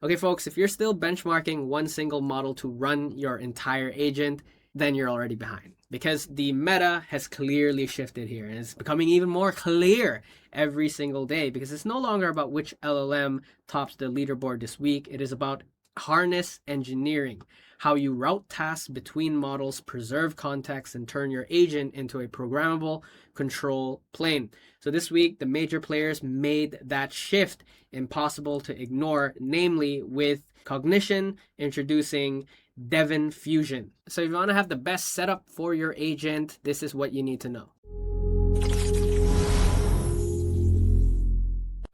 Okay, folks, if you're still benchmarking one single model to run your entire agent, then you're already behind, because the meta has clearly shifted here, and it's becoming even more clear every single day, because it's no longer about which LLM tops the leaderboard this week. It is about harness engineering, how you route tasks between models, preserve context, and turn your agent into a programmable control plane. So this week, the major players made that shift impossible to ignore, namely with Cognition introducing Devin Fusion. So if you want to have the best setup for your agent, this is what you need to know.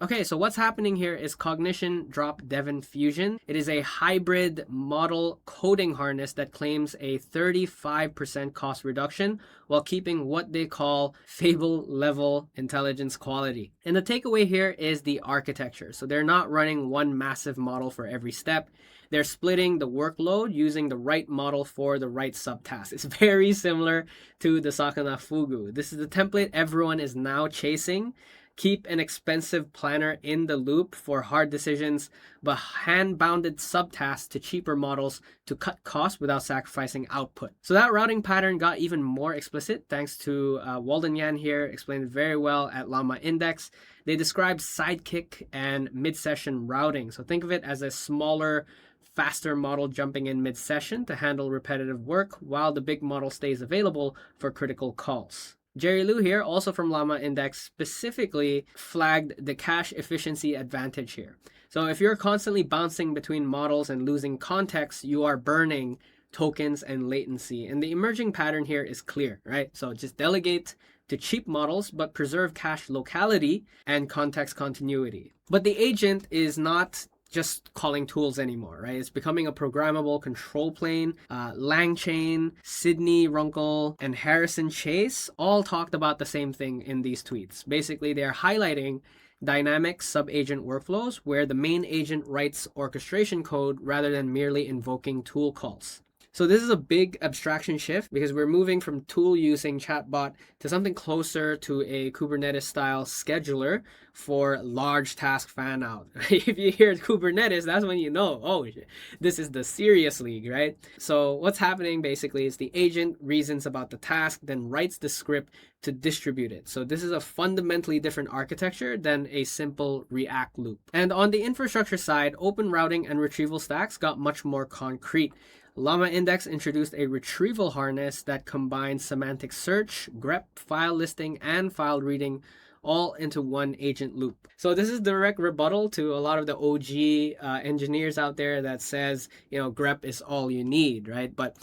Okay, so what's happening here is Cognition dropped Devin Fusion. It is a hybrid model coding harness that claims a 35% cost reduction while keeping what they call Fable level intelligence quality. And the takeaway here is the architecture. So they're not running one massive model for every step. They're splitting the workload using the right model for the right subtask. It's very similar to the Sakana Fugu. This is the template everyone is now chasing. Keep an expensive planner in the loop for hard decisions, but hand-bounded subtasks to cheaper models to cut costs without sacrificing output. So that routing pattern got even more explicit thanks to Walden Yan here, explained it very well at LlamaIndex. They describe sidekick and mid-session routing. So think of it as a smaller, faster model jumping in mid-session to handle repetitive work while the big model stays available for critical calls. Jerry Liu here, also from LlamaIndex, specifically flagged the cache efficiency advantage here. So if you're constantly bouncing between models and losing context, you are burning tokens and latency. And the emerging pattern here is clear, right? So just delegate to cheap models, but preserve cache locality and context continuity. But the agent is not just calling tools anymore, right? It's becoming a programmable control plane. LangChain, Sidney Runkle, and Harrison Chase all talked about the same thing in these tweets. Basically, they're highlighting dynamic sub-agent workflows where the main agent writes orchestration code rather than merely invoking tool calls. So this is a big abstraction shift because we're moving from tool using chatbot to something closer to a Kubernetes style scheduler for large task fan out. If you hear Kubernetes, that's when you know, oh, this is the serious league, right? So what's happening basically is the agent reasons about the task, then writes the script to distribute it. So this is a fundamentally different architecture than a simple React loop. And on the infrastructure side, open routing and retrieval stacks got much more concrete. LlamaIndex introduced a retrieval harness that combines semantic search, grep, file listing, and file reading all into one agent loop. So this is direct rebuttal to a lot of the OG engineers out there that says, grep is all you need, right? But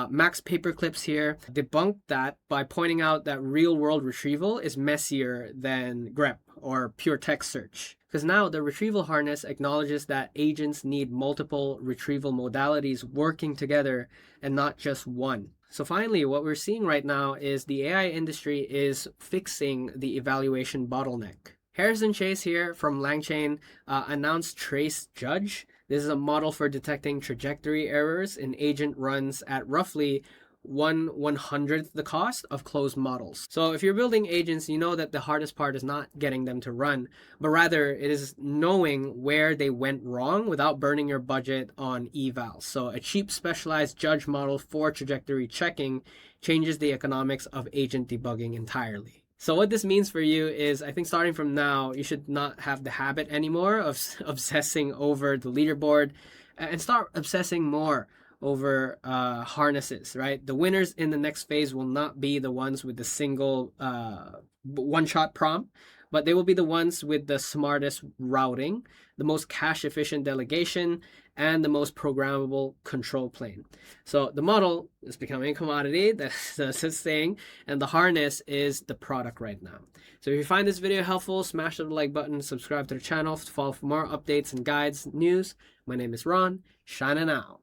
Max Paperclips here debunked that by pointing out that real-world retrieval is messier than grep or pure text search. Because now the retrieval harness acknowledges that agents need multiple retrieval modalities working together and not just one. So finally, what we're seeing right now is the AI industry is fixing the evaluation bottleneck. Harrison Chase here from LangChain announced Trace Judge. This is a model for detecting trajectory errors in agent runs at roughly 1/100th the cost of closed models. So if you're building agents, you know that the hardest part is not getting them to run, but rather it is knowing where they went wrong without burning your budget on evals. So a cheap specialized judge model for trajectory checking changes the economics of agent debugging entirely. So what this means for you is, I think starting from now, you should not have the habit anymore of obsessing over the leaderboard and start obsessing more over harnesses, right? The winners in the next phase will not be the ones with the single one-shot prompt, but they will be the ones with the smartest routing, the most cache-efficient delegation, and the most programmable control plane. So the model is becoming a commodity, that's the thing, and the harness is the product right now. So if you find this video helpful, smash the like button, subscribe to the channel to follow for more updates and guides, news. My name is Ron, shining out.